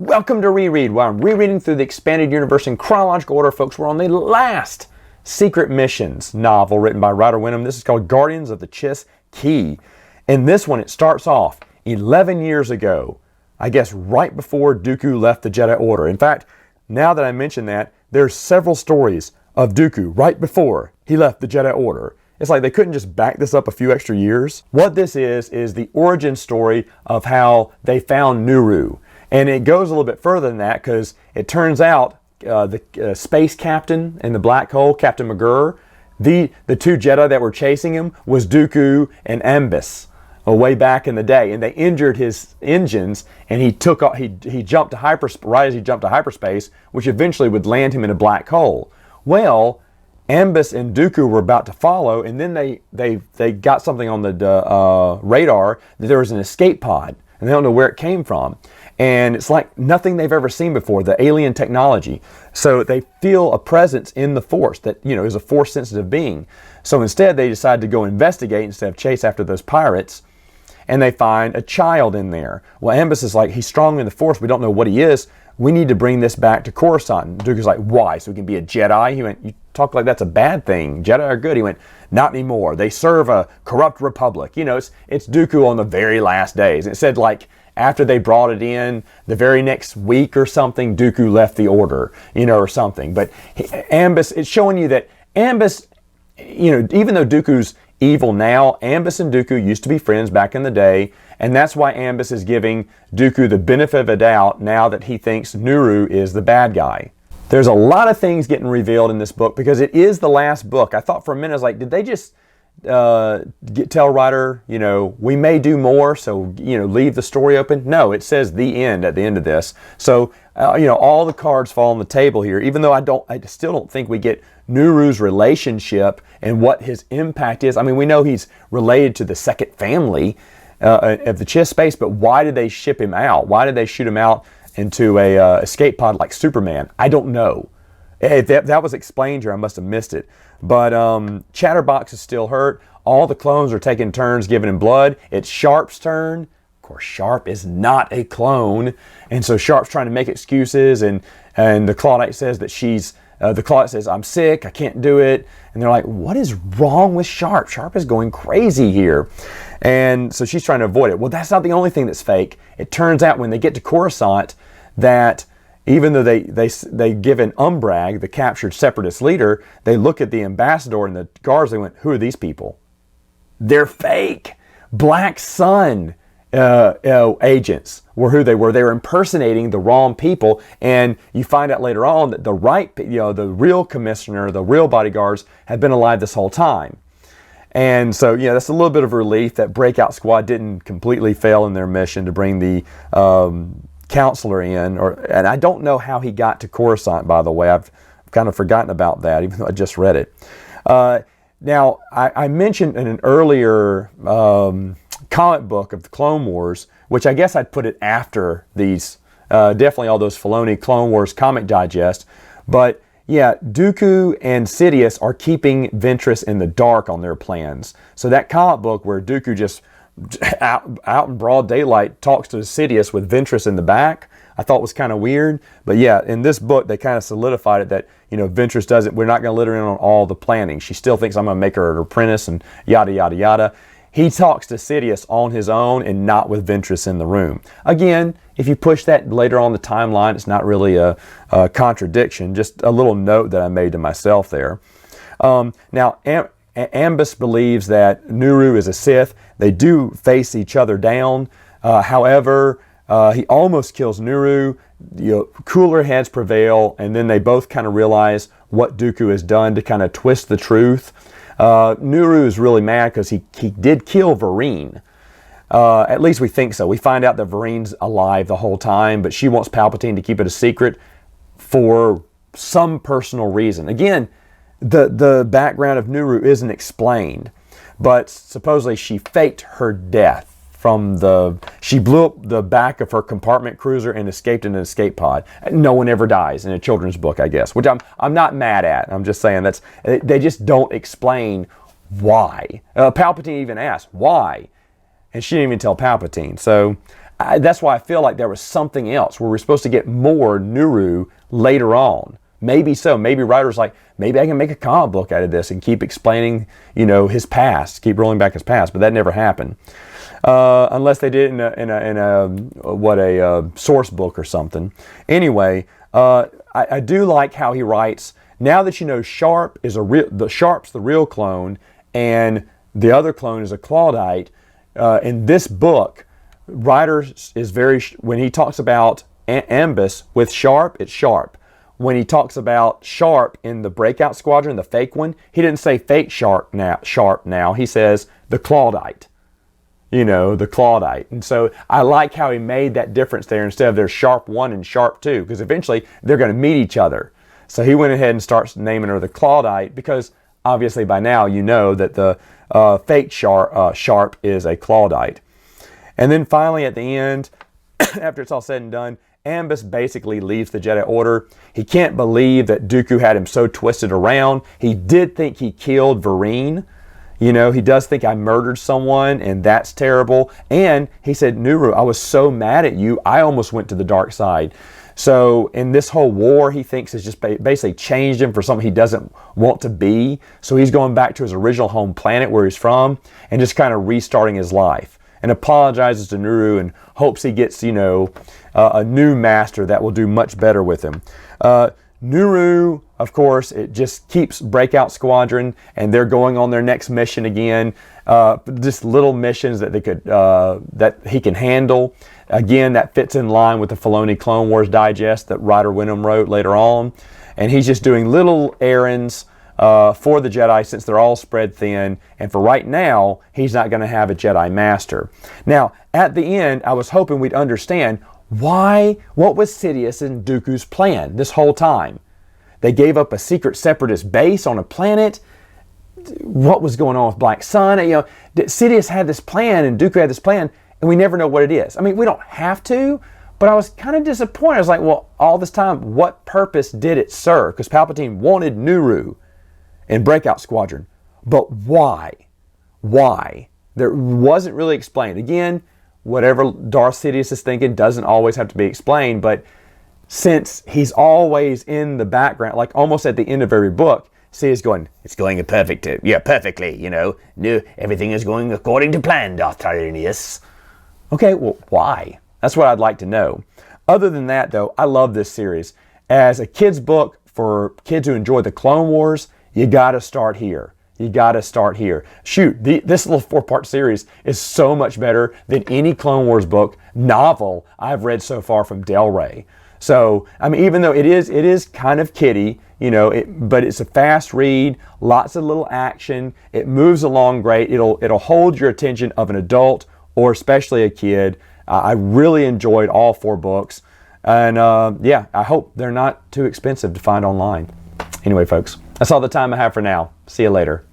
Welcome to Reread, where I'm rereading through the expanded universe in chronological order, folks. We're on the last Secret Missions novel written by Ryder Wenham. This is called Guardians of the Chiss Key. In this one, it starts off 11 years ago, I guess right before Dooku left the Jedi Order. In fact, now that I mention that, there's several stories of Dooku right before he left the Jedi Order. It's like they couldn't just back this up a few extra years. What this is the origin story of how they found Nuru. And it goes a little bit further than that, because it turns out the space captain in the black hole, Captain McGurr, the two Jedi that were chasing him was Dooku and Ambus way back in the day, and they injured his engines, and he jumped to hyperspace right as he jumped to hyperspace, which eventually would land him in a black hole. Well, Ambus and Dooku were about to follow, and then they got something on the radar that there was an escape pod, and they don't know where it came from. And it's like nothing they've ever seen before, the alien technology. So they feel a presence in the Force that, is a Force-sensitive being. So instead, they decide to go investigate instead of chase after those pirates, and they find a child in there. Well, Ambus is like, he's strong in the Force, we don't know what he is, we need to bring this back to Coruscant. And Dooku's like, why? So he can be a Jedi? He went, you talk like that's a bad thing. Jedi are good. He went, not anymore. They serve a corrupt republic. It's Dooku on the very last days. And it said like, after they brought it in, the very next week or something, Dooku left the Order, or something. But Ambus, it's showing you that Ambus, even though Dooku's evil now, Ambus and Dooku used to be friends back in the day, and that's why Ambus is giving Dooku the benefit of a doubt now that he thinks Nuru is the bad guy. There's a lot of things getting revealed in this book because it is the last book. I thought for a minute, I was like, did they just tell Ryder, we may do more, so, leave the story open? No, it says the end at the end of this. So, all the cards fall on the table here, even though I still don't think we get Nuru's relationship and what his impact is. I mean, we know he's related to the second family of the Chiss space, but why did they ship him out? Why did they shoot him out into a escape pod like Superman? I don't know. If that was explained here, I must have missed it. But Chatterbox is still hurt. All the clones are taking turns giving him blood. It's Sharp's turn. Of course, Sharp is not a clone, and so Sharp's trying to make excuses. And the Claudite says that the Claudite says, I'm sick, I can't do it. And they're like, what is wrong with Sharp? Sharp is going crazy here. And so she's trying to avoid it. Well, that's not the only thing that's fake. It turns out when they get to Coruscant that even though they give an Umbrag, the captured separatist leader, they look at the ambassador and the guards, they went, who are these people? They're fake. Black Sun agents were who they were. They were impersonating the wrong people, and you find out later on that the real commissioner, the real bodyguards, had been alive this whole time. And so, that's a little bit of relief that Breakout Squad didn't completely fail in their mission to bring the counselor in, and I don't know how he got to Coruscant, by the way. I've kind of forgotten about that, even though I just read it. Now, I mentioned in an earlier comic book of the Clone Wars, which I guess I'd put it after these, definitely all those Filoni Clone Wars comic digest, but yeah, Dooku and Sidious are keeping Ventress in the dark on their plans. So that comic book where Dooku just out in broad daylight talks to Sidious with Ventress in the back, I thought was kind of weird. But yeah, in this book they kind of solidified it that Ventress doesn't, we're not going to let her in on all the planning. She still thinks I'm going to make her an apprentice and yada yada yada. He talks to Sidious on his own and not with Ventress in the room. Again, if you push that later on the timeline, it's not really a contradiction, just a little note that I made to myself there. Now, Ambus believes that Nuru is a Sith. They do face each other down. However, he almost kills Nuru. Cooler heads prevail, and then they both kind of realize what Dooku has done to kind of twist the truth. Nuru is really mad because he did kill Vereen. At least we think so. We find out that Vereen's alive the whole time, but she wants Palpatine to keep it a secret for some personal reason. Again, the background of Nuru isn't explained, but supposedly she faked her death she blew up the back of her compartment cruiser and escaped in an escape pod. No one ever dies in a children's book, I guess, which I'm not mad at. I'm just saying they just don't explain why. Palpatine even asked why, and she didn't even tell Palpatine. So that's why I feel like there was something else where we're supposed to get more Nuru later on. Maybe so. Maybe writers like, maybe I can make a comic book out of this and keep explaining, his past, keep rolling back his past. But that never happened, unless they did it in a source book or something. Anyway, I do like how he writes. Now that you know Sharp's the real clone, and the other clone is a Clawdite. In this book, writer is when he talks about Ambus with Sharp, it's Sharp. When he talks about Sharp in the Breakout Squadron, the fake one, he didn't say fake Sharp now. He says the Clawdite. The Clawdite. And so I like how he made that difference there instead of there's Sharp 1 and Sharp 2, because eventually they're going to meet each other. So he went ahead and starts naming her the Clawdite, because obviously by now you know that the fake Sharp is a Clawdite. And then finally at the end, after it's all said and done, Ambus basically leaves the Jedi Order. He can't believe that Dooku had him so twisted around. He did think he killed Vereen. He does think I murdered someone, and that's terrible. And he said, Nuru, I was so mad at you, I almost went to the dark side. So in this whole war, he thinks has just basically changed him for something he doesn't want to be. So he's going back to his original home planet where he's from and just kind of restarting his life. And apologizes to Nuru and hopes he gets, a new master that will do much better with him. Nuru, of course, it just keeps Breakout Squadron, and they're going on their next mission again. Just little missions that that he can handle. Again, that fits in line with the Filoni Clone Wars Digest that Ryder Wenham wrote later on. And he's just doing little errands for the Jedi, since they're all spread thin, and for right now, he's not going to have a Jedi Master. Now, at the end, I was hoping we'd understand what was Sidious and Dooku's plan this whole time? They gave up a secret separatist base on a planet. What was going on with Black Sun? Sidious had this plan and Dooku had this plan, and we never know what it is. I mean, we don't have to, but I was kind of disappointed. I was like, well, all this time, what purpose did it serve? Because Palpatine wanted Nuru in Breakout Squadron. But why? Why? There wasn't really explained. Again, whatever Darth Sidious is thinking doesn't always have to be explained, but since he's always in the background, like almost at the end of every book, Sidious going, it's going perfectly, No, everything is going according to plan, Darth Tyranius. Okay, well, why? That's what I'd like to know. Other than that, though, I love this series. As a kid's book for kids who enjoy the Clone Wars, you got to start here. Shoot, this little 4-part series is so much better than any Clone Wars book, novel I've read so far from Del Rey. So, I mean, even though it is kind of kiddie, but it's a fast read, lots of little action, it moves along great, it'll hold your attention of an adult or especially a kid. I really enjoyed all 4 books, and I hope they're not too expensive to find online. Anyway, folks, that's all the time I have for now. See you later.